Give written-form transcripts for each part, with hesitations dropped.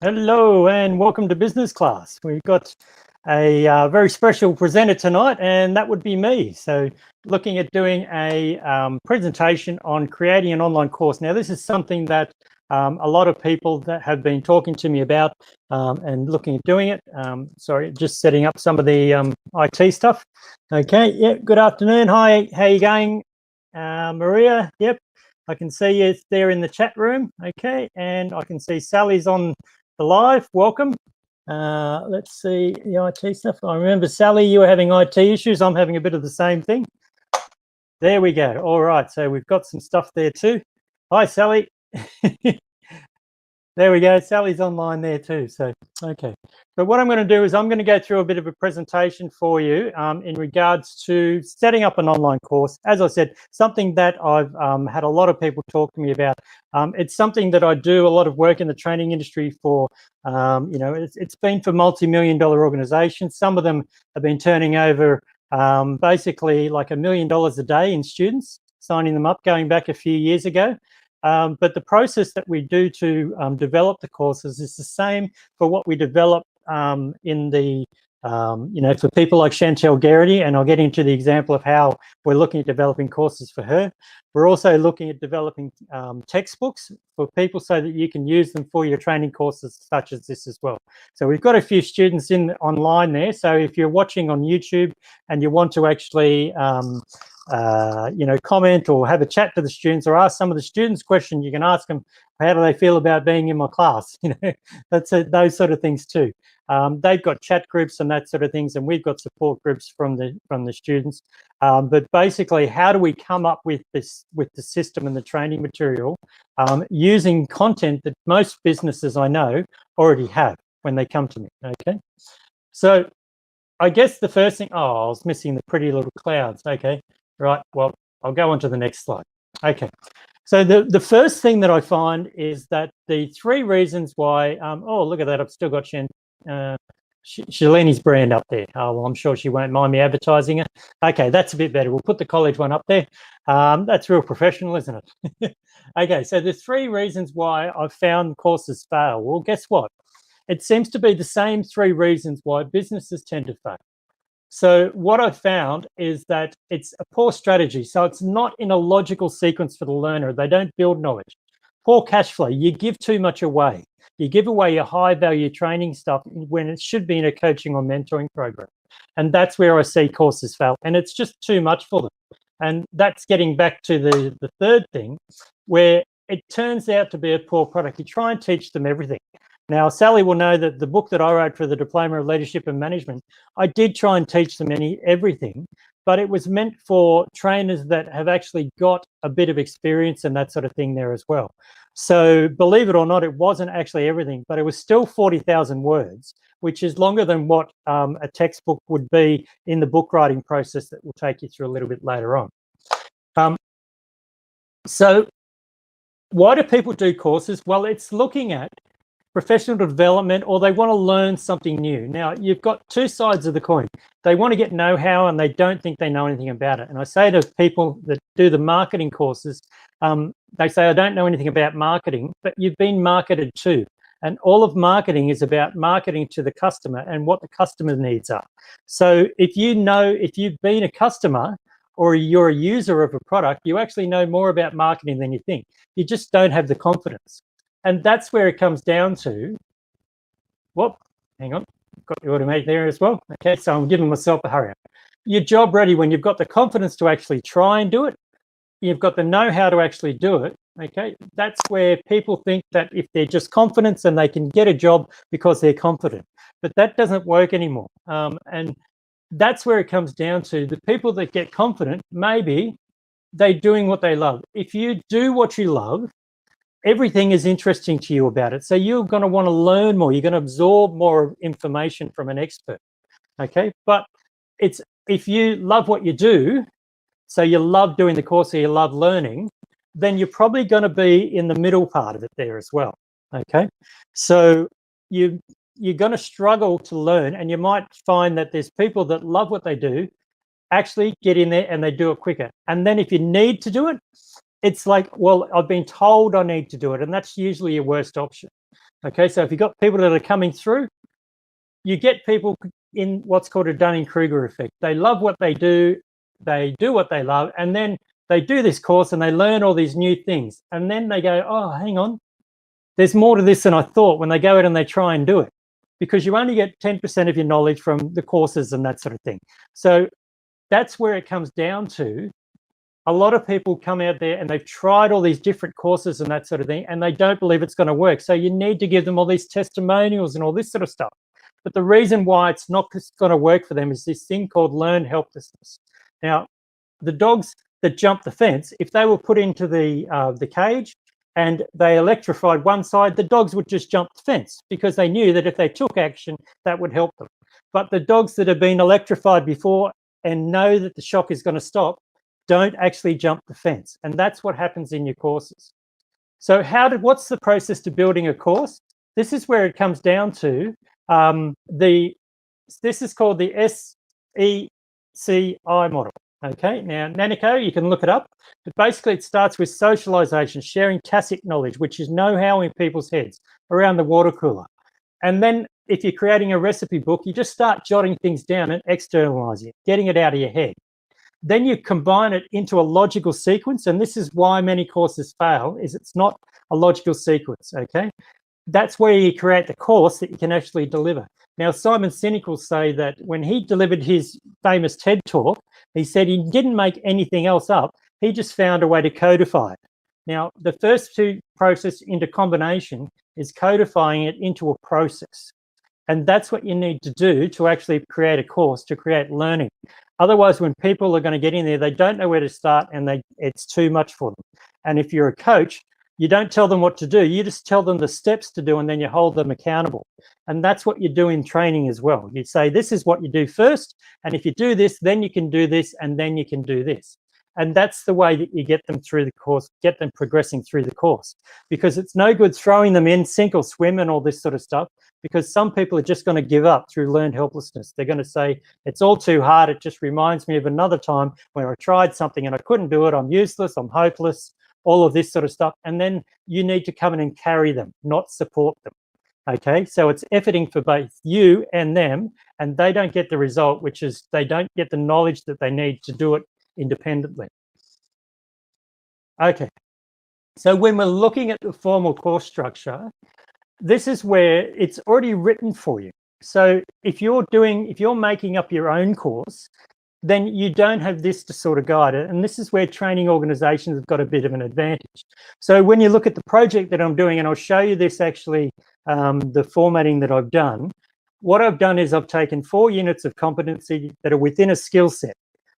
Hello and welcome to business class. We've got a very special presenter tonight, and that would be me. So looking at doing a presentation on creating an online course. Now, this is something that a lot of people that have been talking to me about and looking at doing it. Sorry, just setting up some of the IT stuff. Okay, yeah, good afternoon. Hi, how you going? Maria, yep. I can see you there in the chat room. Okay, and I can see Sally's on the live. Welcome. Let's see the IT stuff. I remember, Sally, you were having IT issues. I'm having a bit of the same thing. There we go. All right, so we've got some stuff there too. Hi, Sally. There we go. Sally's online there too. So, okay. But what I'm going to do is I'm going to go through a bit of a presentation for you in regards to setting up an online course. As I said, something that I've had a lot of people talk to me about. It's something that I do a lot of work in the training industry for. It's been for multi-million-dollar organizations. Some of them have been turning over basically like $1 million a day in students, signing them up going back a few years ago. But the process that we do to develop the courses is the same for what we develop in the, for people like Chantel Garrity, and I'll get into the example of how we're looking at developing courses for her. We're also looking at developing textbooks for people so that you can use them for your training courses such as this as well. So we've got a few students online there. So if you're watching on YouTube and you want to actually comment or have a chat to the students or ask some of the students questions, you can ask them, how do they feel about being in my class? That's those sort of things too. They've got chat groups and that sort of things, and we've got support groups from the students. But basically, how do we come up with the system and the training material using content that most businesses I know already have when they come to me? Okay, so I guess the first thing, I was missing the pretty little clouds. Okay, right, well, I'll go on to the next slide. Okay, so the first thing that I find is that the three reasons why, look at that, I've still got Shalini's brand up there. Oh, well, I'm sure she won't mind me advertising it. Okay, that's a bit better. We'll put the college one up there. That's real professional, isn't it? Okay, so the three reasons why I've found courses fail. Well, guess what? It seems to be the same three reasons why businesses tend to fail. So what I've found is that it's a poor strategy. So it's not in a logical sequence for the learner. They don't build knowledge. Poor cash flow. You give too much away. You give away your high value training stuff when it should be in a coaching or mentoring program. And that's where I see courses fail. And it's just too much for them. And that's getting back to the third thing, where it turns out to be a poor product. You try and teach them everything. Now, Sally will know that the book that I wrote for the Diploma of Leadership and Management, I did try and teach them everything, but it was meant for trainers that have actually got a bit of experience and that sort of thing there as well. So believe it or not, it wasn't actually everything, but it was still 40,000 words, which is longer than what a textbook would be in the book writing process that we'll take you through a little bit later on. So why do people do courses? Well, it's looking at professional development, or they want to learn something new. Now, you've got two sides of the coin. They want to get know-how and they don't think they know anything about it. And I say to people that do the marketing courses, they say, I don't know anything about marketing, but you've been marketed to. And all of marketing is about marketing to the customer and what the customer needs are. So if you've been a customer or you're a user of a product, you actually know more about marketing than you think. You just don't have the confidence. And that's where it comes down to, whoop, hang on, got the automatic there as well. Okay, so I'm giving myself a hurry up. Your job ready when you've got the confidence to actually try and do it, you've got the know-how to actually do it, okay? That's where people think that if they're just confident, then they can get a job because they're confident. But that doesn't work anymore. And that's where it comes down to. The people that get confident, maybe they're doing what they love. If you do what you love, everything is interesting to you about it. So you're going to want to learn more. You're going to absorb more information from an expert. Okay. But it's, if you love what you do, so you love doing the course or you love learning, then you're probably going to be in the middle part of it there as well. Okay. So you're going to struggle to learn, and you might find that there's people that love what they do, actually get in there and they do it quicker. And then if you need to do it, it's like, well, I've been told I need to do it, and that's usually your worst option. Okay, so if you've got people that are coming through, you get people in what's called a Dunning-Kruger effect. They love what they do what they love, and then they do this course and they learn all these new things. And then they go, oh, hang on, there's more to this than I thought, when they go out and they try and do it. Because you only get 10% of your knowledge from the courses and that sort of thing. So that's where it comes down to. A lot of people come out there and they've tried all these different courses and that sort of thing, and they don't believe it's going to work. So you need to give them all these testimonials and all this sort of stuff. But the reason why it's not going to work for them is this thing called learned helplessness. Now, the dogs that jump the fence, if they were put into the cage and they electrified one side, the dogs would just jump the fence because they knew that if they took action, that would help them. But the dogs that have been electrified before and know that the shock is going to stop don't actually jump the fence. And that's what happens in your courses. So what's the process to building a course? This is where it comes down to this is called the SECI model. Okay, now Nanico, you can look it up, but basically it starts with socialization, sharing tacit knowledge, which is know-how in people's heads around the water cooler. And then if you're creating a recipe book, you just start jotting things down and externalizing it, getting it out of your head. Then you combine it into a logical sequence, and this is why many courses fail, is it's not a logical sequence, okay? That's where you create the course that you can actually deliver. Now, Simon Sinek will say that when he delivered his famous TED Talk, he said he didn't make anything else up. He just found a way to codify it. Now, the first two processes into combination is codifying it into a process. And that's what you need to do to actually create a course, to create learning. Otherwise, when people are going to get in there, they don't know where to start and it's too much for them. And if you're a coach, you don't tell them what to do. You just tell them the steps to do, and then you hold them accountable. And that's what you do in training as well. You say, this is what you do first. And if you do this, then you can do this, and then you can do this. And that's the way that you get them through the course, get them progressing through the course. Because it's no good throwing them in sink or swim and all this sort of stuff, because some people are just going to give up through learned helplessness. They're going to say, it's all too hard. It just reminds me of another time where I tried something and I couldn't do it. I'm useless. I'm hopeless. All of this sort of stuff. And then you need to come in and carry them, not support them. Okay, so it's efforting for both you and them, and they don't get the result, which is they don't get the knowledge that they need to do it independently. Okay, so when we're looking at the formal course structure, this is where it's already written for you. So if you're making up your own course, then you don't have this to sort of guide it. And this is where training organizations have got a bit of an advantage. So when you look at the project that I'm doing, and I'll show you this actually, the formatting that I've done, what I've done is I've taken 4 units of competency that are within a skill set.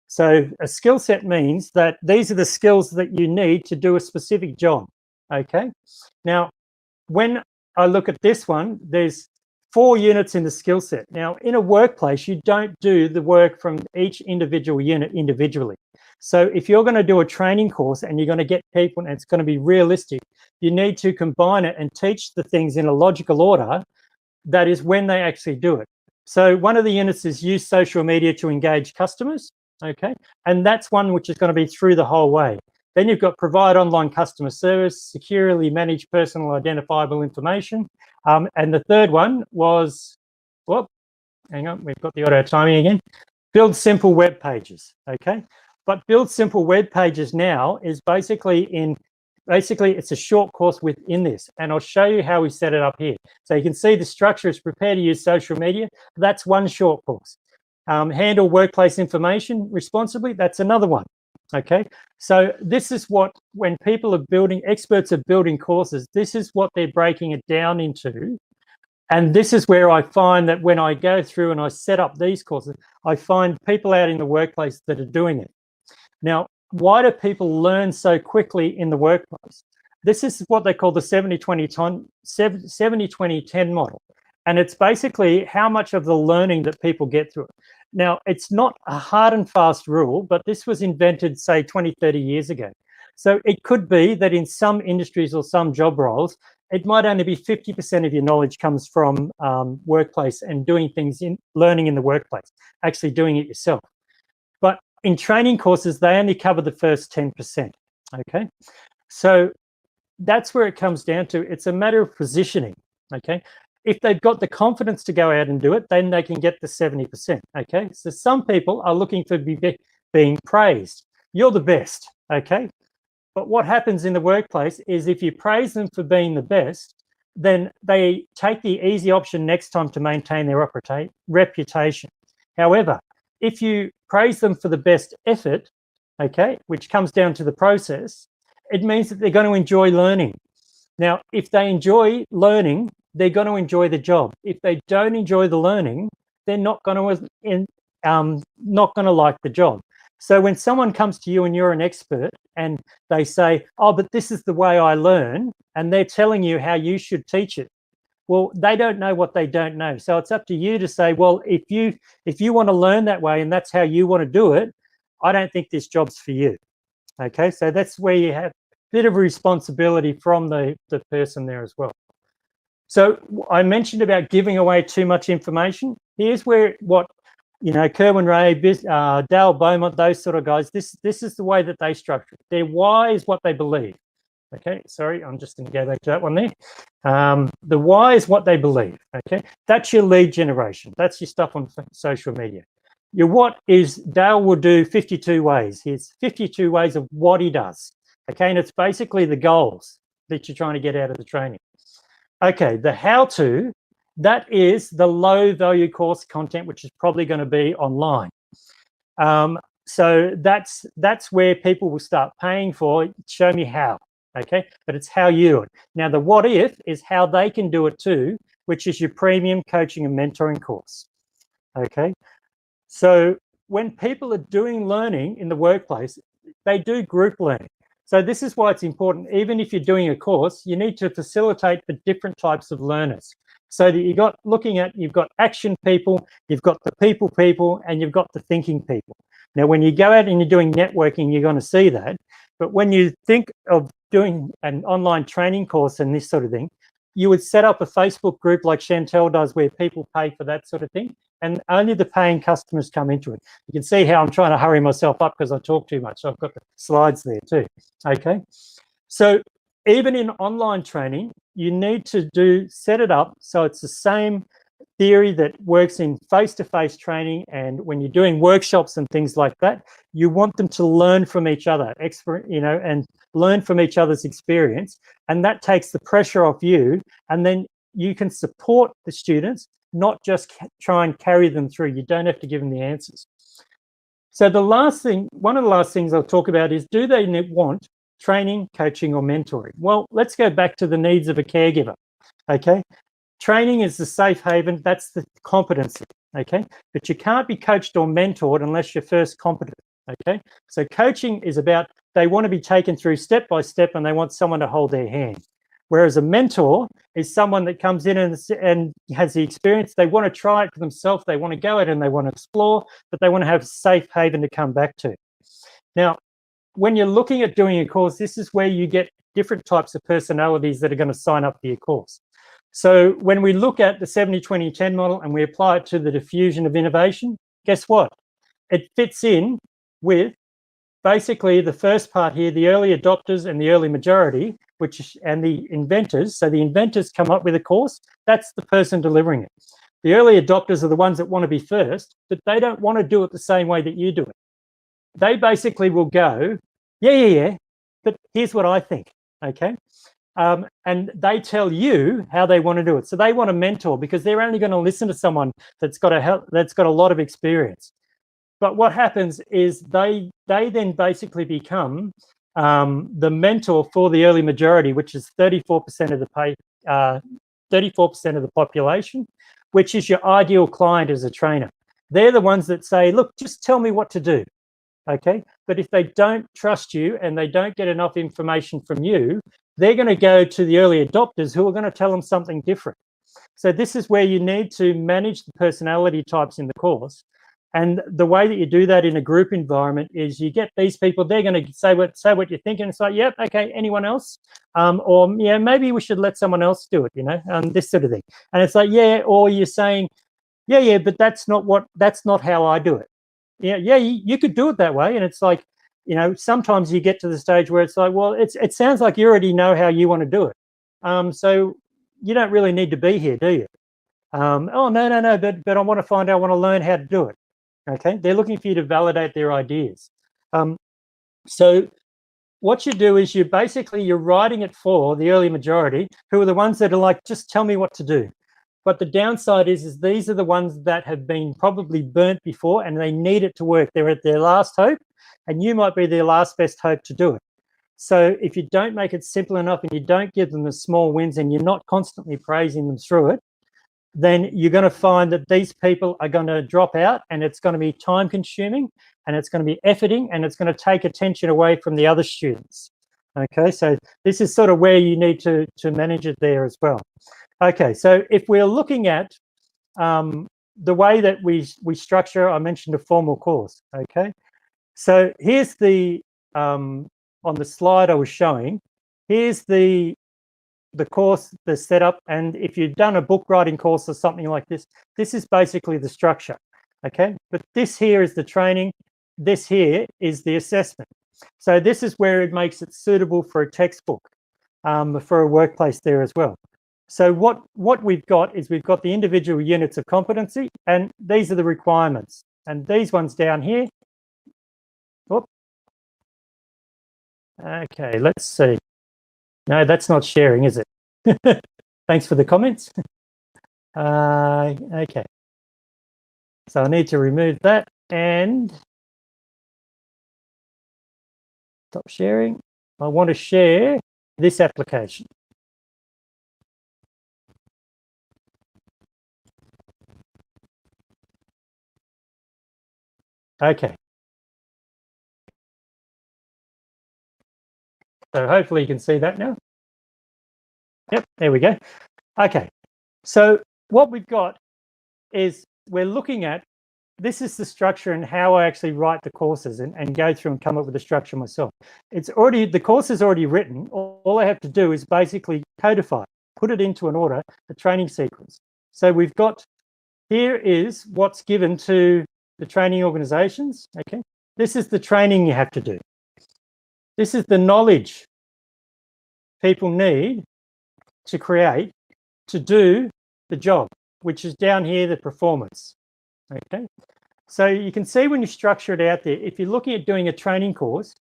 So a skill set means that these are the skills that you need to do a specific job, okay? Now, when I look at this one, there's 4 units in the skill set. Now, in a workplace, you don't do the work from each individual unit individually. So if you're going to do a training course and you're going to get people and it's going to be realistic, you need to combine it and teach the things in a logical order. That is when they actually do it. So one of the units is use social media to engage customers, okay? And that's one which is going to be through the whole way. Then you've got provide online customer service, securely manage personal identifiable information. And the third one was, well, hang on, we've got the auto timing again. Build simple web pages, okay? But build simple web pages now is basically it's a short course within this. And I'll show you how we set it up here. So you can see the structure is prepare to use social media. That's one short course. Handle workplace information responsibly. That's another one. Okay, so this is what, when people are building, experts are building courses, this is what they're breaking it down into. And this is where I find that when I go through and I set up these courses, I find people out in the workplace that are doing it. Now, why do people learn so quickly in the workplace? This is what they call the 70-20-10 model. And it's basically how much of the learning that people get through it. Now, it's not a hard and fast rule, but this was invented, say, 20, 30 years ago. So it could be that in some industries or some job roles, it might only be 50% of your knowledge comes from workplace and doing things in learning in the workplace, actually doing it yourself. But in training courses, they only cover the first 10%, okay? So that's where it comes down to. It's a matter of positioning. okay? If they've got the confidence to go out and do it, then they can get the 70%, okay? So some people are looking for being praised. You're the best, okay? But what happens in the workplace is if you praise them for being the best, then they take the easy option next time to maintain their reputation. However, if you praise them for the best effort, okay, which comes down to the process, it means that they're going to enjoy learning. Now, if they enjoy learning, they're going to enjoy the job. If they don't enjoy the learning, they're not going to like the job. So when someone comes to you and you're an expert and they say, oh, but this is the way I learn, and they're telling you how you should teach it, well, they don't know what they don't know. So it's up to you to say, well, if you want to learn that way and that's how you want to do it, I don't think this job's for you. Okay, so that's where you have a bit of responsibility from the person there as well. So I mentioned about giving away too much information. Here's where Kerwin Ray, Dale Beaumont, those sort of guys, this is the way that they structure it. Their why is what they believe. Okay, sorry, I'm just going to go back to that one there. The why is what they believe. Okay, that's your lead generation. That's your stuff on social media. Your what is Dale will do 52 ways. Here's 52 ways of what he does. Okay, and it's basically the goals that you're trying to get out of the training. Okay, the how to, that is the low value course content, which is probably going to be online. So that's where people will start paying for, show me how, okay? But it's how you do it. Now, the what if is how they can do it too, which is your premium coaching and mentoring course, okay? So when people are doing learning in the workplace, they do group learning. So this is why it's important. Even if you're doing a course, you need to facilitate the different types of learners. So that you've got action people, you've got the people, and you've got the thinking people. Now, when you go out and you're doing networking, you're going to see that. But when you think of doing an online training course and this sort of thing, you would set up a Facebook group like Chantel does where people pay for that sort of thing. And only the paying customers come into it. You can see how I'm trying to hurry myself up because I talk too much. So I've got the slides there too, okay? So even in online training, you need to set it up so it's the same theory that works in face-to-face training, and when you're doing workshops and things like that, you want them to learn from each other, and learn from each other's experience, and that takes the pressure off you, and then you can support the students, not just try and carry them through. You don't have to give them the answers. So one of the last things I'll talk about is, do they want training, coaching, or mentoring? Well, let's go back to the needs of a caregiver, okay? Training is the safe haven, that's the competency, okay? But you can't be coached or mentored unless you're first competent, okay? So coaching is about, they want to be taken through step by step and they want someone to hold their hand. Whereas a mentor is someone that comes in and has the experience, they want to try it for themselves, they want to go out and they want to explore, but they want to have a safe haven to come back to. Now, when you're looking at doing a course, this is where you get different types of personalities that are going to sign up for your course. So when we look at the 70-20-10 model and we apply it to the diffusion of innovation, guess what? It fits in with basically the first part here, the early adopters and the early majority, and the inventors. So the inventors come up with a course, that's the person delivering it. The early adopters are the ones that want to be first, but they don't want to do it the same way that you do it. They basically will go, yeah, but here's what I think, okay? And they tell you how they want to do it. So they want a mentor because they're only going to listen to someone that's got a lot of experience. But what happens is they then basically become the mentor for the early majority, which is 34% of the 34% of the population, which is your ideal client as a trainer. They're the ones that say, look, just tell me what to do. Okay, but if they don't trust you and they don't get enough information from you, they're going to go to the early adopters who are going to tell them something different. So this is where you need to manage the personality types in the course. And the way that you do that in a group environment is you get these people, they're going to say what you're thinking. It's like, yep, okay, anyone else? Or yeah, maybe we should let someone else do it, this sort of thing. And it's like, yeah, or you're saying, yeah, but that's not how I do it. Yeah, you could do it that way. And it's like, sometimes you get to the stage where it's like, well, it sounds like you already know how you want to do it. So you don't really need to be here, do you? Oh, no, but I want to find out, I want to learn how to do it. Okay, they're looking for you to validate their ideas. So what you do is you're writing it for the early majority, who are the ones that are like, just tell me what to do. But the downside is these are the ones that have been probably burnt before and they need it to work. They're at their last hope, and you might be their last best hope to do it. So if you don't make it simple enough and you don't give them the small wins and you're not constantly praising them through it, then you're going to find that these people are going to drop out, and it's going to be time consuming, and it's going to be efforting, and it's going to take attention away from the other students. Okay, so this is sort of where you need to manage it there as well. Okay, so if we're looking at the way that we structure, I mentioned a formal course. Okay, so here's the on the slide I was showing, here's the course, the setup, and if you've done a book writing course or something like this, this is basically the structure. Okay, but this here is the training, this here is the assessment. So this is where it makes it suitable for a textbook, for a workplace there as well. So what we've got is we've got the individual units of competency, and these are the requirements. And these ones down here. Whoop. Okay, let's see. No, that's not sharing, is it? Thanks for the comments. Okay. So I need to remove that and stop sharing. I want to share this application. Okay. So hopefully you can see that now. Yep, there we go. Okay. So what we've got is we're looking at, this is the structure and how I actually write the courses and go through and come up with the structure myself. It's already, the course is already written. All I have to do is basically codify, put it into an order, a training sequence. So we've got, here is what's given to the training organizations. Okay, this is the training you have to do. This is the knowledge people need to create to do the job, which is down here, the performance. Okay, so you can see when you structure it out there, if you're looking at doing a training course,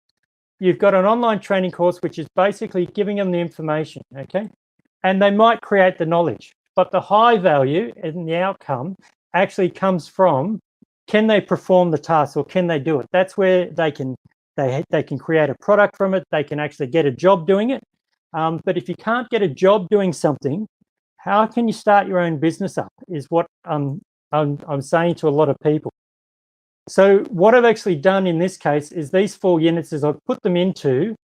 you've got an online training course, which is basically giving them the information, okay? And they might create the knowledge, but the high value and the outcome actually comes from, can they perform the task or can they do it? That's where they can create a product from it. They can actually get a job doing it. But if you can't get a job doing something, how can you start your own business up, is what I'm saying to a lot of people. So what I've actually done in this case is these 4 units is I've put them into,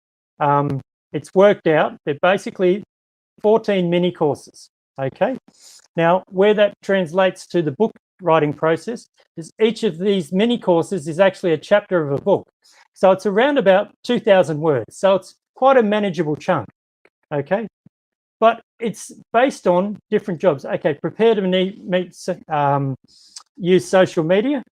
it's worked out, they're basically 14 mini courses, okay? Now, where that translates to the book writing process is each of these mini courses is actually a chapter of a book. So it's around about 2,000 words. So it's quite a manageable chunk, okay? But it's based on different jobs. Okay, prepare to use social media.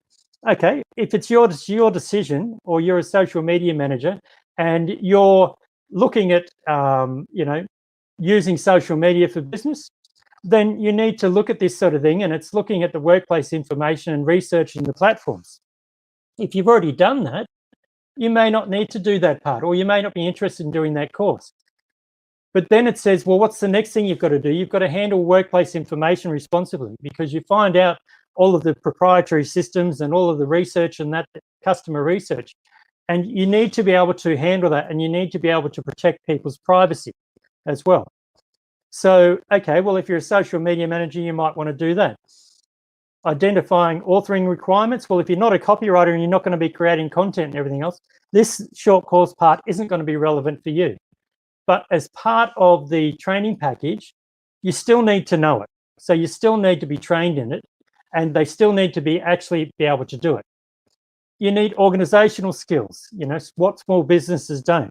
Okay, if it's your decision, or you're a social media manager and you're looking at using social media for business, then you need to look at this sort of thing, and it's looking at the workplace information and researching the platforms. If you've already done that, you may not need to do that part, or you may not be interested in doing that course. But then it says, well, what's the next thing you've got to do? You've got to handle workplace information responsibly, because you find out all of the proprietary systems and all of the research and that customer research. And you need to be able to handle that, and you need to be able to protect people's privacy as well. So, okay, well, if you're a social media manager, you might want to do that. Identifying authoring requirements. Well, if you're not a copywriter and you're not going to be creating content and everything else, this short course part isn't going to be relevant for you. But as part of the training package, you still need to know it. So you still need to be trained in it, and they still need to be able to do it. You need organizational skills, what small businesses don't.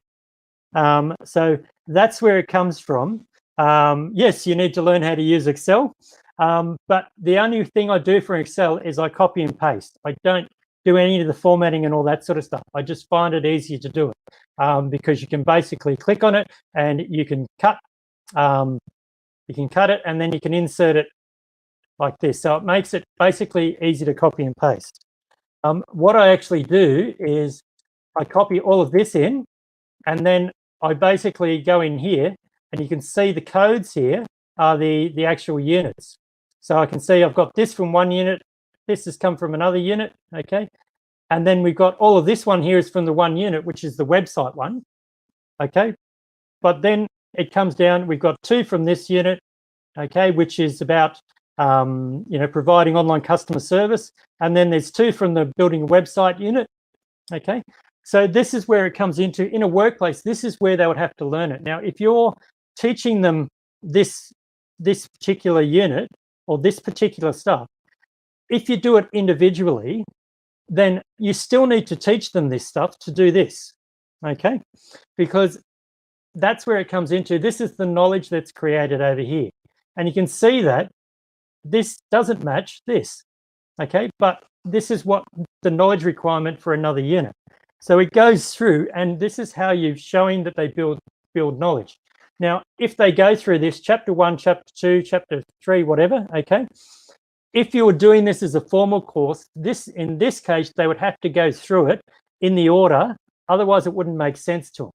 So that's where it comes from. Yes, you need to learn how to use Excel, but the only thing I do for Excel is I copy and paste. I don't do any of the formatting and all that sort of stuff. I just find it easier to do it, because you can basically click on it and you can cut You can cut it and then you can insert it like this. So it makes it basically easy to copy and paste. What I actually do is I copy all of this in, and then I basically go in here, and you can see the codes here are the actual units. So I can see I've got this from one unit, this has come from another unit, okay? And then we've got all of this one here is from the one unit, which is the website one, okay? But then it comes down, we've got 2 from this unit, okay, which is about providing online customer service. And then there's 2 from the building a website unit, okay? So this is where it comes into, in a workplace, this is where they would have to learn it. Now, if you're teaching them this particular unit or this particular stuff, if you do it individually, then you still need to teach them this stuff to do this, okay? Because that's where it comes into, this is the knowledge that's created over here. And you can see that this doesn't match this, okay? But this is what the knowledge requirement for another unit. So it goes through, and this is how you're showing that they build knowledge. Now, if they go through this, chapter 1, chapter 2, chapter 3, whatever, okay? If you were doing this as a formal course, in this case, they would have to go through it in the order, otherwise it wouldn't make sense to them.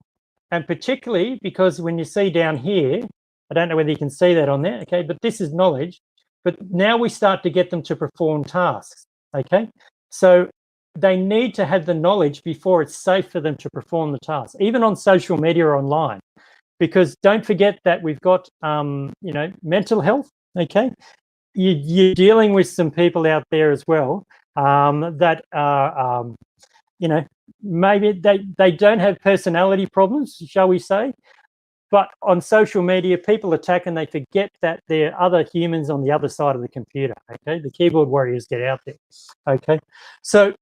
And particularly because when you see down here, I don't know whether you can see that on there, okay, but this is knowledge. But now we start to get them to perform tasks, okay? So they need to have the knowledge before it's safe for them to perform the task, even on social media or online. Because don't forget that we've got, mental health, okay? You're dealing with some people out there as well that are, maybe they don't have personality problems, shall we say, but on social media, people attack and they forget that there are other humans on the other side of the computer, okay? The keyboard warriors get out there, okay? So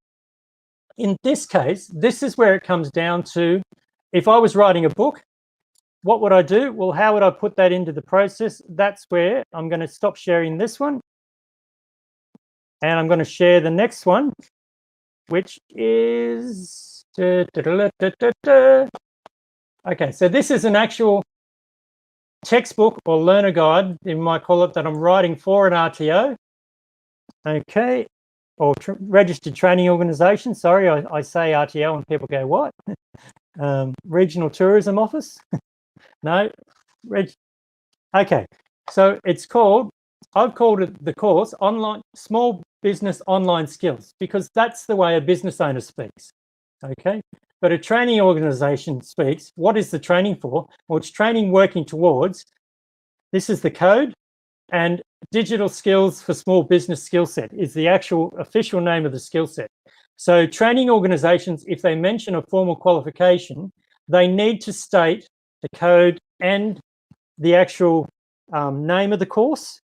in this case, this is where it comes down to, if I was writing a book, what would I do? Well, how would I put that into the process? That's where I'm going to stop sharing this one. And I'm going to share the next one, which is... Okay, so this is an actual textbook or learner guide, you might call it, that I'm writing for an RTO. Okay, or registered training organisation. Sorry, I say RTO and people go, what? Regional Tourism Office? No. Okay, so it's called, I've called it the course, Online Small Business Online Skills, because that's the way a business owner speaks, okay? But a training organisation speaks, what is the training for? Well, it's training working towards, this is the code, and digital skills for small business skill set is the actual official name of the skill set. So training organisations, if they mention a formal qualification, they need to state the code and the actual name of the course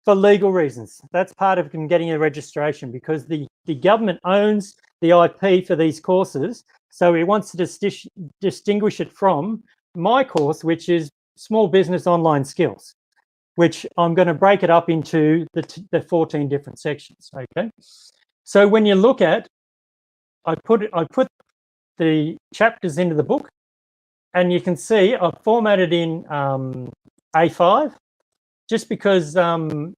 for legal reasons. That's part of them getting a registration, because the government owns the IP for these courses. So it wants to distinguish it from my course, which is Small Business Online Skills, which I'm going to break it up into the 14 different sections, okay? So when you look at, I put the chapters into the book, and you can see I've formatted in A5, just because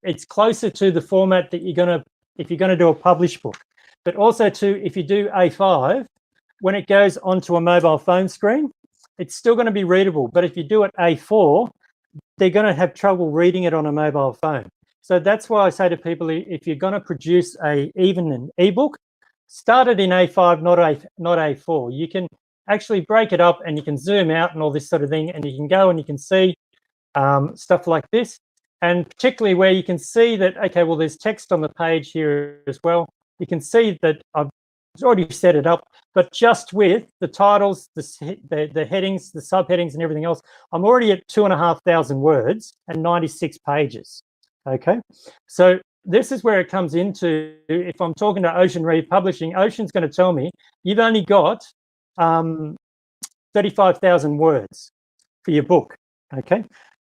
it's closer to the format that you're going to, if you're going to do a published book. But also too, if you do A5, when it goes onto a mobile phone screen, it's still going to be readable. But if you do it A4, they're going to have trouble reading it on a mobile phone. So that's why I say to people, if you're going to produce even an ebook, start it in A5, not A4. You can actually break it up and you can zoom out and all this sort of thing, and you can go and you can see stuff like this. And particularly where you can see that, okay, well, there's text on the page here as well. You can see that I've already set it up, but just with the titles, the headings, the subheadings and everything else, I'm already at 2,500 words and 96 pages, okay? So this is where it comes into, if I'm talking to Ocean Reeve Publishing, Ocean's going to tell me, you've only got 35,000 words for your book, okay?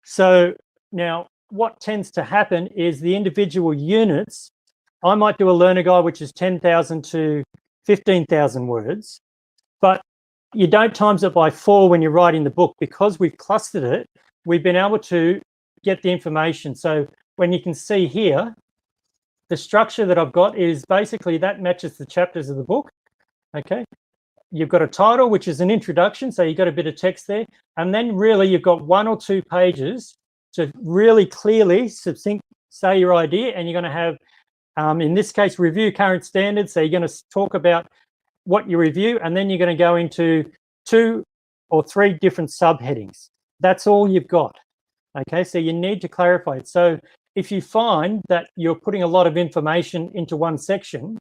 So now what tends to happen is the individual units, I might do a learner guide which is 10,000 to 15,000 words, but you don't times it by 4 when you're writing the book. Because we've clustered it, we've been able to get the information. So when you can see here, the structure that I've got is basically that matches the chapters of the book. Okay. You've got a title, which is an introduction. So you've got a bit of text there. And then really you've got 1 or 2 pages to really clearly, succinct say your idea. And you're going to have, in this case, review current standards. So you're going to talk about what you review, and then you're going to go into 2 or 3 different subheadings. That's all you've got. Okay, so you need to clarify it. So if you find that you're putting a lot of information into one section,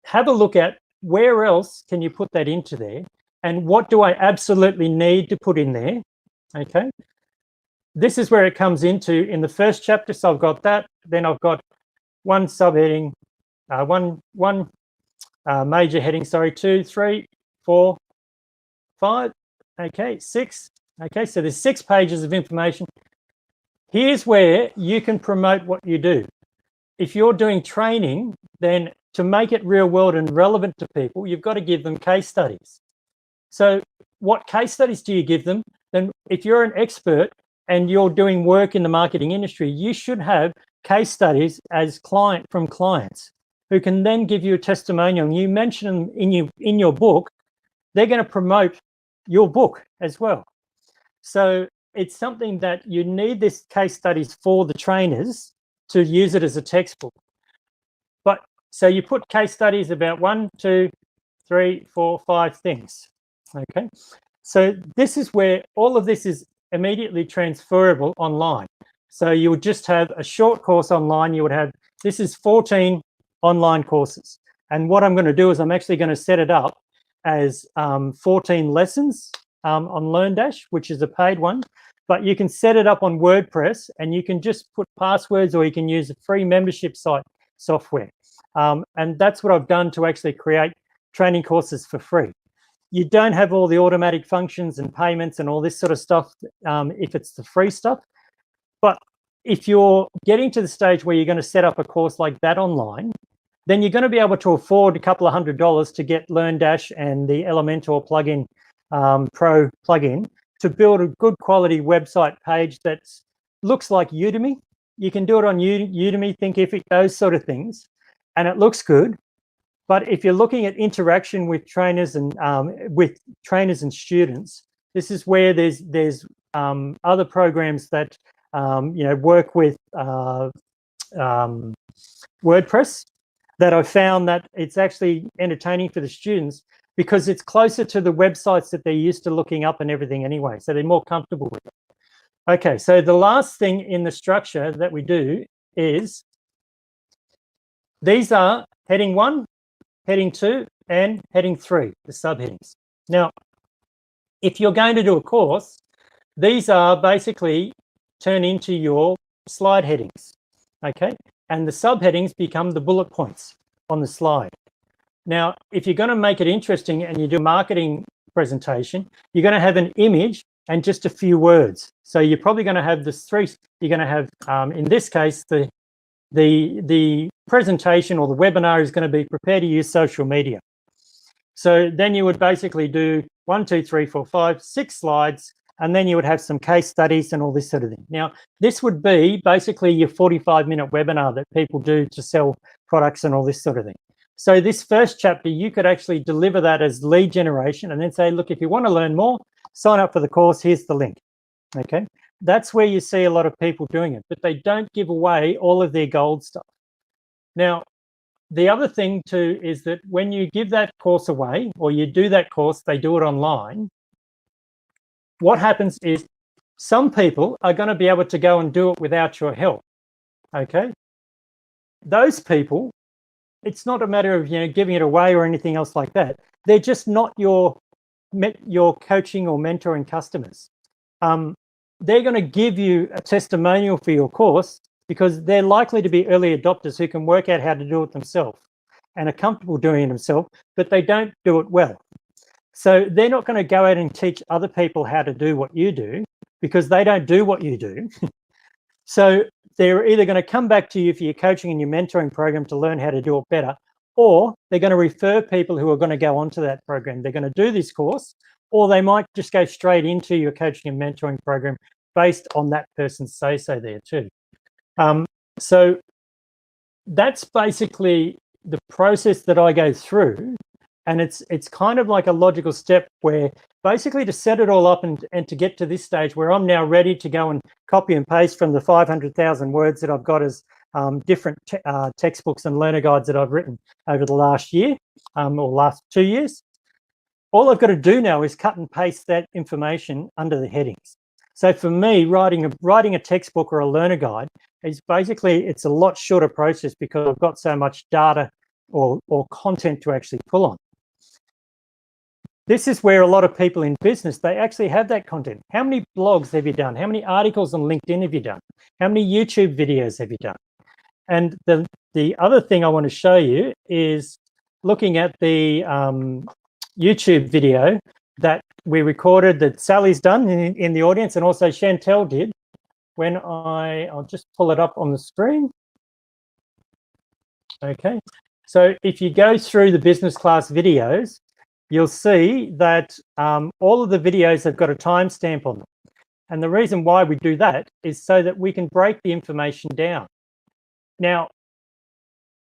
have a look at where else can you put that into there, and what do I absolutely need to put in there. Okay, this is where it comes into in the first chapter. So I've got that, then I've got one subheading, one major heading, sorry, 2, 3, 4, 5, okay, 6. Okay, so there's 6 pages of information. Here's where you can promote what you do. If you're doing training, then to make it real world and relevant to people, you've got to give them case studies. So what case studies do you give them? Then if you're an expert and you're doing work in the marketing industry, you should have case studies as from clients who can then give you a testimonial. You mention them in your book, they're going to promote your book as well. So it's something that you need this case studies for the trainers to use it as a textbook. But so you put case studies about 1, 2, 3, 4, 5 things. Okay, so this is where all of this is immediately transferable online. So you would just have a short course online. You would have, this is 14 online courses. And what I'm going to do is I'm actually going to set it up as 14 lessons on LearnDash, which is a paid one. But you can set it up on WordPress, and you can just put passwords, or you can use a free membership site software. And that's what I've done to actually create training courses for free. You don't have all the automatic functions and payments and all this sort of stuff if it's the free stuff. But if you're getting to the stage where you're going to set up a course like that online, then you're going to be able to afford a couple of $100 to get LearnDash and the Elementor plugin, Pro plugin, to build a good quality website page that looks like Udemy. You can do it on Udemy, Thinkific, those sort of things, and it looks good. But if you're looking at interaction with trainers and students, this is where there's other programs that work with WordPress, that I've found that it's actually entertaining for the students because it's closer to the websites that they're used to looking up and everything anyway, so they're more comfortable with it. Okay, so the last thing in the structure that we do is these are heading 1, heading 2, and heading 3, the subheadings. Now, if you're going to do a course, these are basically turn into your slide headings, okay? And the subheadings become the bullet points on the slide. Now, if you're going to make it interesting and you do a marketing presentation, you're going to have an image and just a few words. So you're probably going to have this 3. You're going to have, in this case, the presentation or the webinar is going to be prepare to use social media. So then you would basically do 1, 2, 3, 4, 5, 6 slides, and then you would have some case studies and all this sort of thing. Now, this would be basically your 45-minute webinar that people do to sell products and all this sort of thing. So this first chapter, you could actually deliver that as lead generation and then say, look, if you want to learn more, sign up for the course, here's the link, okay? That's where you see a lot of people doing it, but they don't give away all of their gold stuff. Now, the other thing too is that when you give that course away, or you do that course, they do it online, what happens is some people are going to be able to go and do it without your help, okay? Those people, it's not a matter of giving it away or anything else like that. They're just not your coaching or mentoring customers. They're going to give you a testimonial for your course because they're likely to be early adopters who can work out how to do it themselves and are comfortable doing it themselves, but they don't do it well. So they're not going to go out and teach other people how to do what you do because they don't do what you do. So they're either going to come back to you for your coaching and your mentoring program to learn how to do it better, or they're going to refer people who are going to go onto that program. They're going to do this course, or they might just go straight into your coaching and mentoring program based on that person's say-so there too. So that's basically the process that I go through, and it's kind of like a logical step where basically to set it all up and to get to this stage where I'm now ready to go and copy and paste from the 500,000 words that I've got as different textbooks and learner guides that I've written over the last year or last 2 years. All I've got to do now is cut and paste that information under the headings. So for me, writing a textbook or a learner guide is basically, it's a lot shorter process because I've got so much data or content to actually pull on. This is where a lot of people in business, they actually have that content. How many blogs have you done? How many articles on LinkedIn have you done? How many YouTube videos have you done? And the other thing I want to show you is looking at the YouTube video that we recorded that Sally's done in the audience, and also Chantel did when I'll just pull it up on the screen. Okay, so if you go through the business class videos, you'll see that all of the videos have got a timestamp on them. And the reason why we do that is so that we can break the information down. Now,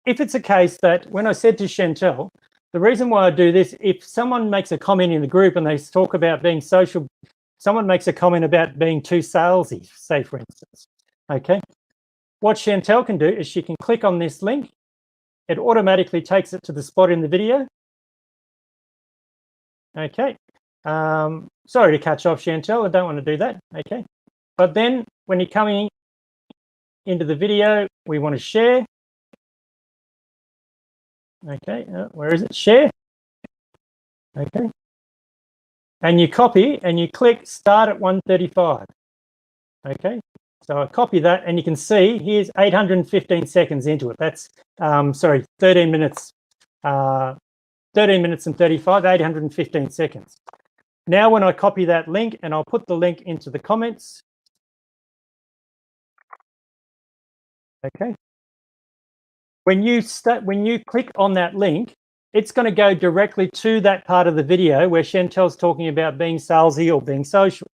if it's a case that when I said to Chantel, the reason why I do this, if someone makes a comment in the group and they talk about being social, someone makes a comment about being too salesy, say for instance, okay? What Chantel can do is she can click on this link. It automatically takes it to the spot in the video. Okay. Sorry to catch off, Chantel. I don't want to do that. Okay. But then when you're coming into the video, we want to share. Okay. Where is it? Share. Okay. And you copy and you click start at 1:35. Okay. So I copy that and you can see here's 815 seconds into it. That's, sorry, 13 minutes. 13 minutes and 35, 815 seconds. Now when I copy that link, and I'll put the link into the comments. Okay. When you click on that link, it's going to go directly to that part of the video where Chantel's talking about being salesy or being social.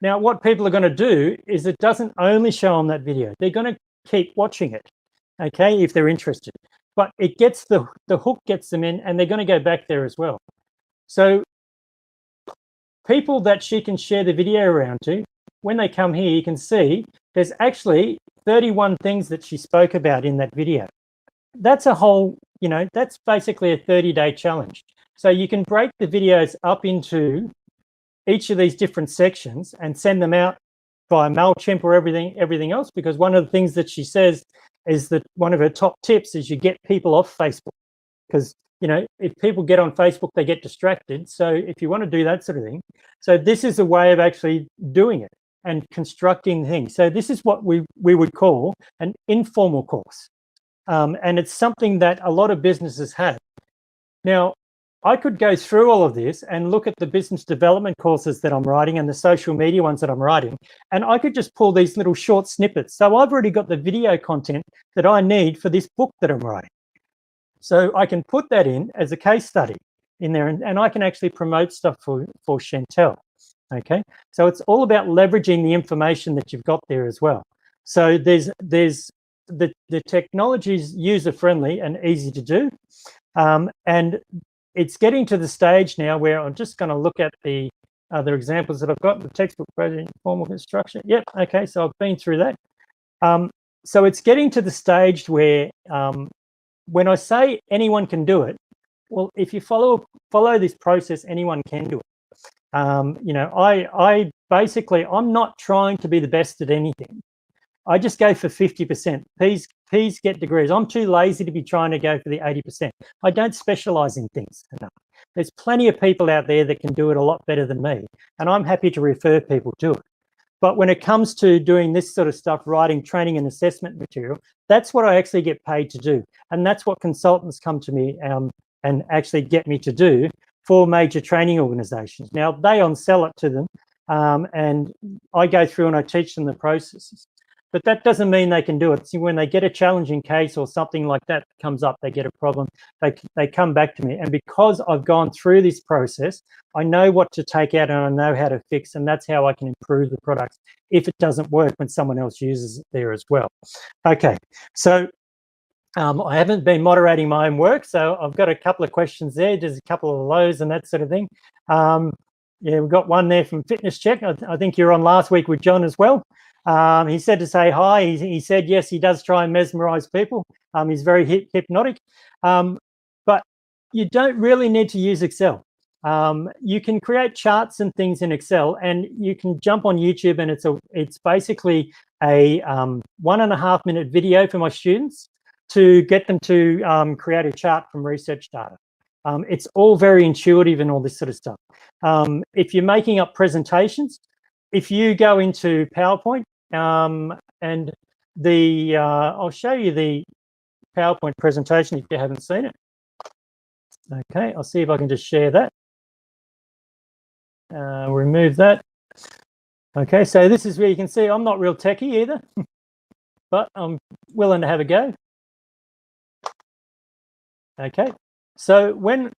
Now, what people are going to do is it doesn't only show on that video. They're going to keep watching it, okay, if they're interested. But it gets the hook gets them in, and they're going to go back there as well. So people that she can share the video around to, when they come here, you can see there's actually 31 things that she spoke about in that video. That's a whole, you know, that's basically a 30-day challenge. So you can break the videos up into each of these different sections and send them out by MailChimp or everything else, because one of the things that she says is that one of her top tips is you get people off Facebook, because, you know, if people get on Facebook, they get distracted. So if you want to do that sort of thing, so this is a way of actually doing it and constructing things. So this is what we would call an informal course. And it's something that a lot of businesses have. Now, I could go through all of this and look at the business development courses that I'm writing and the social media ones that I'm writing, and I could just pull these little short snippets. So I've already got the video content that I need for this book that I'm writing. So I can put that in as a case study in there, and I can actually promote stuff for Chantel. Okay, so it's all about leveraging the information that you've got there as well. So there's the technology is user-friendly and easy to do, and it's getting to the stage now where I'm just going to look at the other examples that I've got. The textbook project, formal construction. Yep. Okay. So I've been through that. So it's getting to the stage where when I say anyone can do it, well, if you follow this process, anyone can do it. You know, I basically, I'm not trying to be the best at anything. I just go for 50%. P's get degrees. I'm too lazy to be trying to go for the 80%. I don't specialize in things enough. There's plenty of people out there that can do it a lot better than me, and I'm happy to refer people to it. But when it comes to doing this sort of stuff, writing training and assessment material, that's what I actually get paid to do. And that's what consultants come to me and actually get me to do for major training organizations. Now, they on-sell it to them, and I go through and I teach them the processes. but that doesn't mean they can do it. See, when they get a challenging case or something like that comes up, they get a problem, they come back to me. And because I've gone through this process, I know what to take out and I know how to fix, and that's how I can improve the products if it doesn't work when someone else uses it there as well. Okay, so I haven't been moderating my own work, so I've got a couple of questions there. There's a couple of lows and that sort of thing. Yeah, we've got one there from Fitness Check. I think you're on last week with John as well. He said to say hi. He said, yes, he does try and mesmerize people. He's very hypnotic. But you don't really need to use Excel. You can create charts and things in Excel, and you can jump on YouTube, and it's basically a 1.5 minute video for my students to get them to create a chart from research data. It's all very intuitive and all this sort of stuff. If you're making up presentations, if you go into PowerPoint, and I'll show you the PowerPoint presentation if you haven't seen it. Okay, I'll see if I can just share that. Remove that. Okay, so this is where you can see I'm not real techie either, but I'm willing to have a go. Okay, so when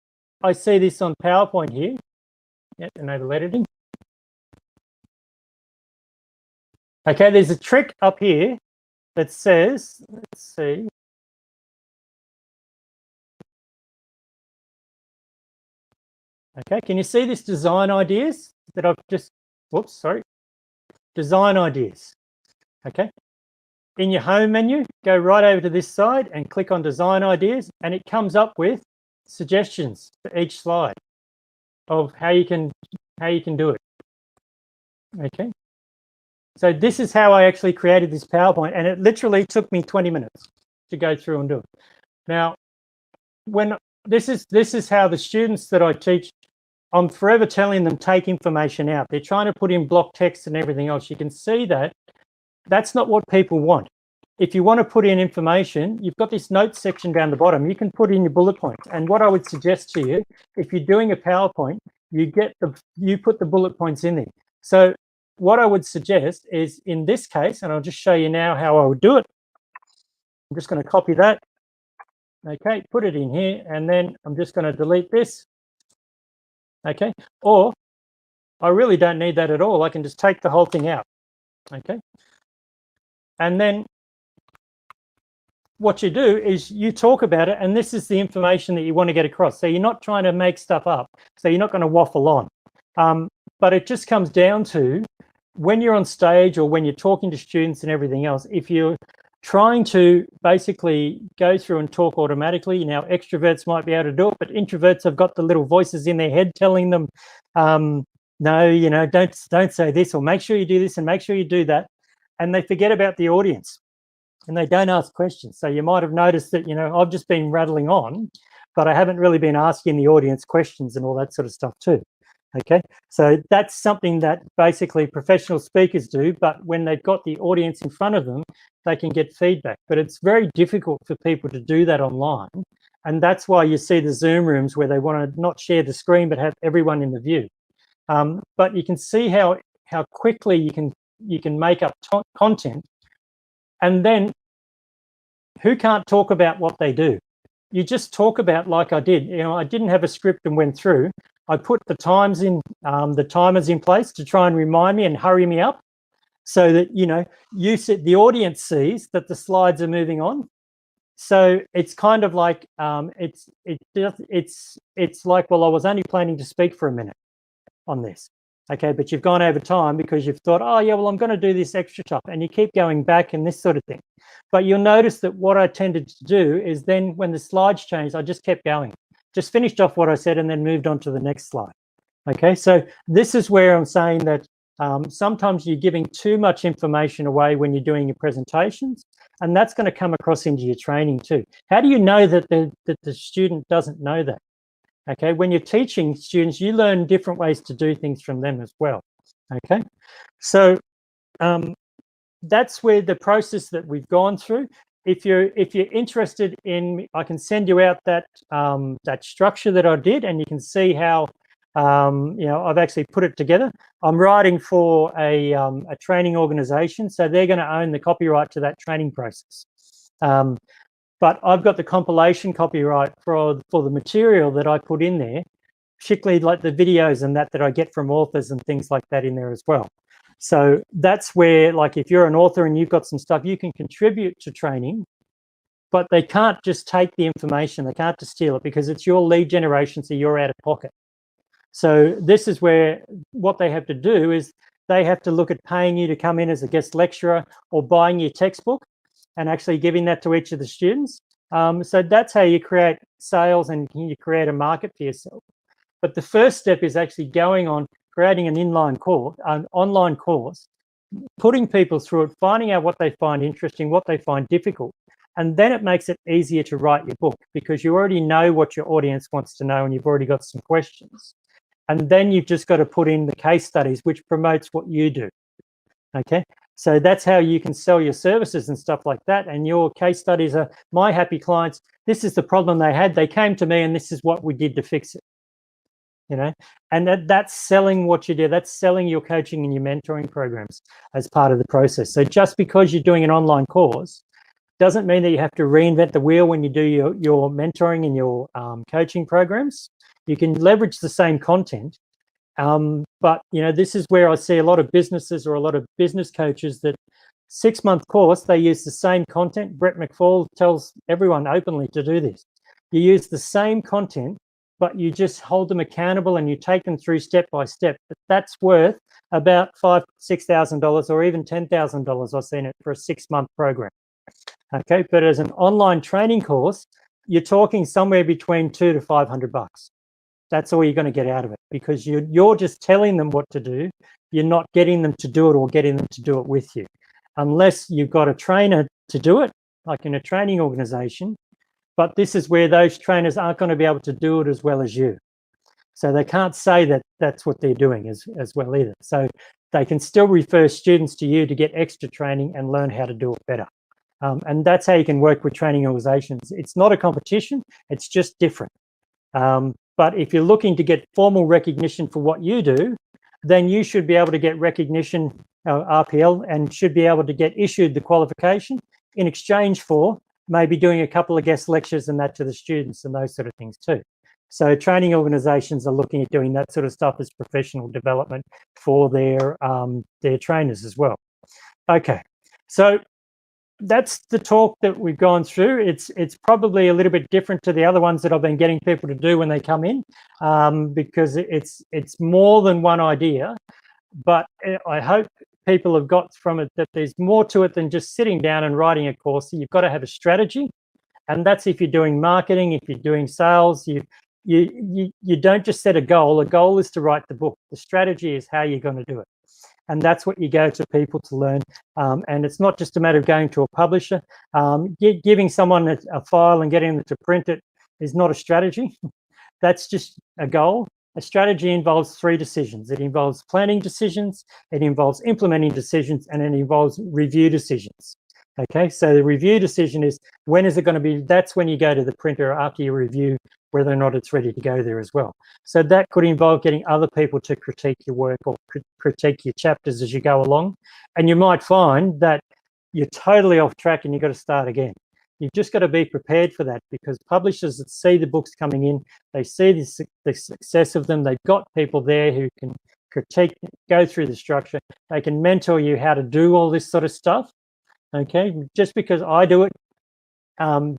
I see this on PowerPoint here, enable editing. Okay, there's a trick up here that says, let's see. Okay, can you see this design ideas that I've just, whoops, sorry. Design ideas, okay. In your home menu, go right over to this side and click on design ideas, and it comes up with suggestions for each slide of how you can do it. Okay, so this is how I actually created this PowerPoint, and it literally took me 20 minutes to go through and do it. Now, when this is how the students that I teach, I'm forever telling them take information out. They're trying to put in block text and everything else. You can see that that's not what people want. If you want to put in information, you've got this notes section down the bottom. You can put in your bullet points. And what I would suggest to you, if you're doing a PowerPoint, you put the bullet points in there. So what I would suggest is, in this case, and I'll just show you now how I would do it. I'm just going to copy that. Okay, put it in here, and then I'm just going to delete this. Okay, or I really don't need that at all. I can just take the whole thing out. Okay, and then what you do is you talk about it, and this is the information that you want to get across. So you're not trying to make stuff up, so you're not going to waffle on. But it just comes down to, when you're on stage or when you're talking to students and everything else, if you're trying to basically go through and talk automatically, now extroverts might be able to do it, but introverts have got the little voices in their head telling them, no, you know, don't say this, or make sure you do this and make sure you do that, and they forget about the audience and they don't ask questions. So you might have noticed that, you know, I've just been rattling on, but I haven't really been asking the audience questions and all that sort of stuff too. Okay, so that's something that basically professional speakers do, but when they've got the audience in front of them, they can get feedback. But it's very difficult for people to do that online, and that's why you see the Zoom rooms where they want to not share the screen but have everyone in the view. But you can see how quickly you can make up content, and then who can't talk about what they do? You just talk about, like I did. You know, I didn't have a script and went through. I put the timers in place to try and remind me and hurry me up, so that, you know, the audience sees that the slides are moving on. So it's kind of like it's like, well, I was only planning to speak for a minute on this. Okay, but you've gone over time because you've thought, oh yeah, well, I'm going to do this extra stuff, and you keep going back and this sort of thing. But you'll notice that what I tended to do is, then when the slides changed, I just kept going, just finished off what I said and then moved on to the next slide. Okay, so this is where I'm saying that sometimes you're giving too much information away when you're doing your presentations, and that's going to come across into your training too. How do you know that the student doesn't know that? Okay, when you're teaching students, you learn different ways to do things from them as well. Okay, so that's where the process that we've gone through. If you're interested in, I can send you out that that structure that I did, and you can see how I've actually put it together. I'm writing for a training organization, so they're going to own the copyright to that training process. But I've got the compilation copyright for the material that I put in there, particularly like the videos and that I get from authors and things like that in there as well. So that's where, like, if you're an author and you've got some stuff, you can contribute to training, but they can't just take the information. They can't just steal it, because it's your lead generation, so you're out of pocket. So this is where what they have to do is they have to look at paying you to come in as a guest lecturer, or buying your textbook and actually giving that to each of the students. So that's how you create sales and you create a market for yourself. But the first step is actually going on, creating an online course, putting people through it, finding out what they find interesting, what they find difficult. And then it makes it easier to write your book, because you already know what your audience wants to know and you've already got some questions. And then you've just got to put in the case studies, which promotes what you do. Okay, so that's how you can sell your services and stuff like that. And your case studies are, my happy clients, this is the problem they had, they came to me and this is what we did to fix it. And that's selling what you do. That's selling your coaching and your mentoring programs as part of the process. So just because you're doing an online course doesn't mean that you have to reinvent the wheel when you do your mentoring and your coaching programs. You can leverage the same content. But this is where I see a lot of businesses or a lot of business coaches that 6-month course, they use the same content. Brett McFall tells everyone openly to do this. You use the same content, but you just hold them accountable and you take them through step by step. But that's worth about $5,000-$6,000 or even $10,000. I've seen it for a 6-month program. Okay, but as an online training course, you're talking somewhere between $200 to $500. That's all you're going to get out of it, because you're just telling them what to do. You're not getting them to do it or getting them to do it with you, unless you've got a trainer to do it, like in a training organization. But this is where those trainers aren't going to be able to do it as well as you. So they can't say that that's what they're doing as well either. So they can still refer students to you to get extra training and learn how to do it better. And that's how you can work with training organizations. It's not a competition, it's just different. But if you're looking to get formal recognition for what you do, then you should be able to get recognition, RPL, and should be able to get issued the qualification in exchange for maybe doing a couple of guest lectures and that to the students and those sort of things too. So training organizations are looking at doing that sort of stuff as professional development for their trainers as well. Okay, so that's the talk that we've gone through. It's probably a little bit different to the other ones that I've been getting people to do when they come in, because it's more than one idea. But I hope people have got from it that there's more to it than just sitting down and writing a course. So you've got to have a strategy, and that's if you're doing marketing, if you're doing sales. You don't just set a goal. A goal is to write the book. The strategy is how you're going to do it. And that's what you go to people to learn. And it's not just a matter of going to a publisher. Giving someone a file and getting them to print it is not a strategy. That's just a goal. A strategy involves 3 decisions. It involves planning decisions, it involves implementing decisions, and it involves review decisions. Okay, so the review decision is, when is it going to be? That's when you go to the printer after you review whether or not it's ready to go there as well. So that could involve getting other people to critique your work or critique your chapters as you go along. And you might find that you're totally off track and you've got to start again. You've just got to be prepared for that, because publishers that see the books coming in, they see the success of them. They've got people there who can critique, go through the structure. They can mentor you how to do all this sort of stuff. Okay, just because I do it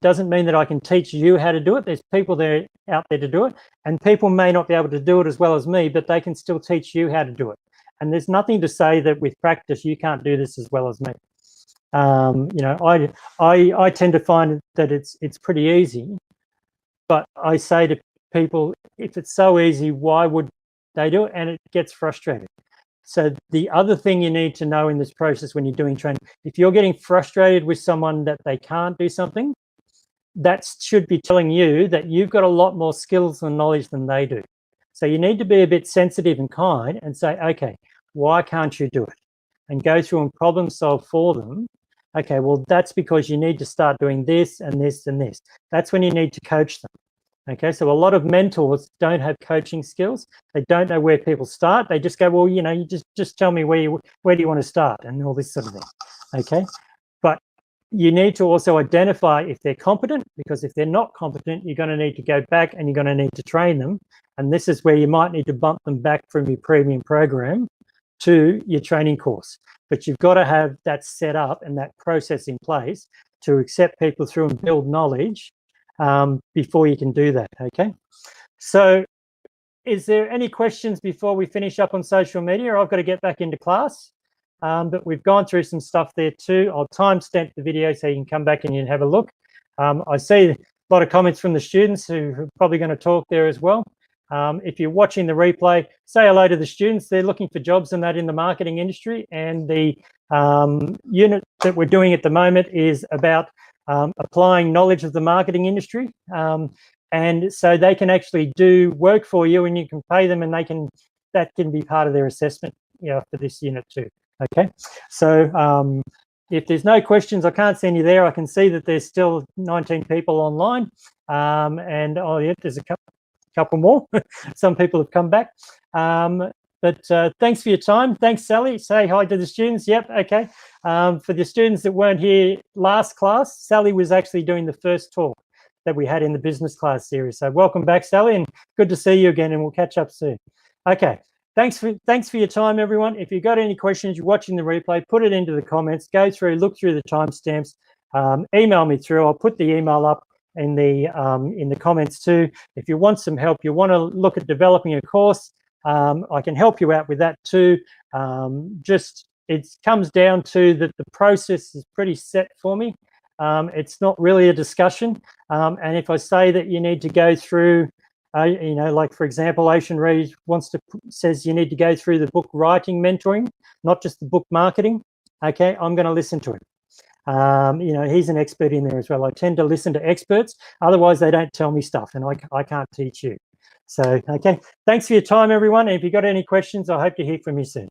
doesn't mean that I can teach you how to do it. There's people there out there to do it, and people may not be able to do it as well as me, but they can still teach you how to do it. And there's nothing to say that with practice you can't do this as well as me. I tend to find that it's pretty easy, but I say to people, if it's so easy, why would they do it? And it gets frustrated. So the other thing you need to know in this process when you're doing training, if you're getting frustrated with someone that they can't do something, that should be telling you that you've got a lot more skills and knowledge than they do. So you need to be a bit sensitive and kind and say, okay, why can't you do it? And go through and problem solve for them. Okay, well, that's because you need to start doing this and this and this. That's when you need to coach them. Okay, so a lot of mentors don't have coaching skills. They don't know where people start. They just go, well, you know, you just tell me where do you want to start, and all this sort of thing. Okay, but you need to also identify if they're competent, because if they're not competent, you're going to need to go back and you're going to need to train them. And this is where you might need to bump them back from your premium program to your training course. But you've got to have that set up and that process in place to accept people through and build knowledge before you can do that. Okay, so is there any questions before we finish up on social media? I've got to get back into class, but we've gone through some stuff there too. I'll timestamp the video so you can come back and you can have a look. I see a lot of comments from the students who are probably going to talk there as well. If you're watching the replay, say hello to the students. They're looking for jobs and that in the marketing industry, and the unit that we're doing at the moment is about applying knowledge of the marketing industry. And so they can actually do work for you, and you can pay them, and that can be part of their assessment, you know, for this unit too. Okay, so if there's no questions, I can't see any there. I can see that there's still 19 people online, and oh yeah, there's a couple more. Some people have come back. But thanks for your time. Thanks, Sally. Say hi to the students. Yep, okay. For the students that weren't here last class, Sally was actually doing the first talk that we had in the business class series. So welcome back, Sally, and good to see you again, and we'll catch up soon. Okay, thanks for your time, everyone. If you've got any questions, you're watching the replay, put it into the comments, go through, look through the timestamps, email me through. I'll put the email up in the comments too. If you want some help, you want to look at developing a course, I can help you out with that too. Just it comes down to that the process is pretty set for me. It's not really a discussion. And if I say that you need to go through, you know, like for example, Ocean Reed says you need to go through the book writing mentoring, not just the book marketing. Okay, I'm going to listen to it. You know, he's an expert in there as well. I tend to listen to experts, otherwise they don't tell me stuff, and I can't teach you. So, okay, thanks for your time, everyone. And if you've got any questions, I hope to hear from you soon.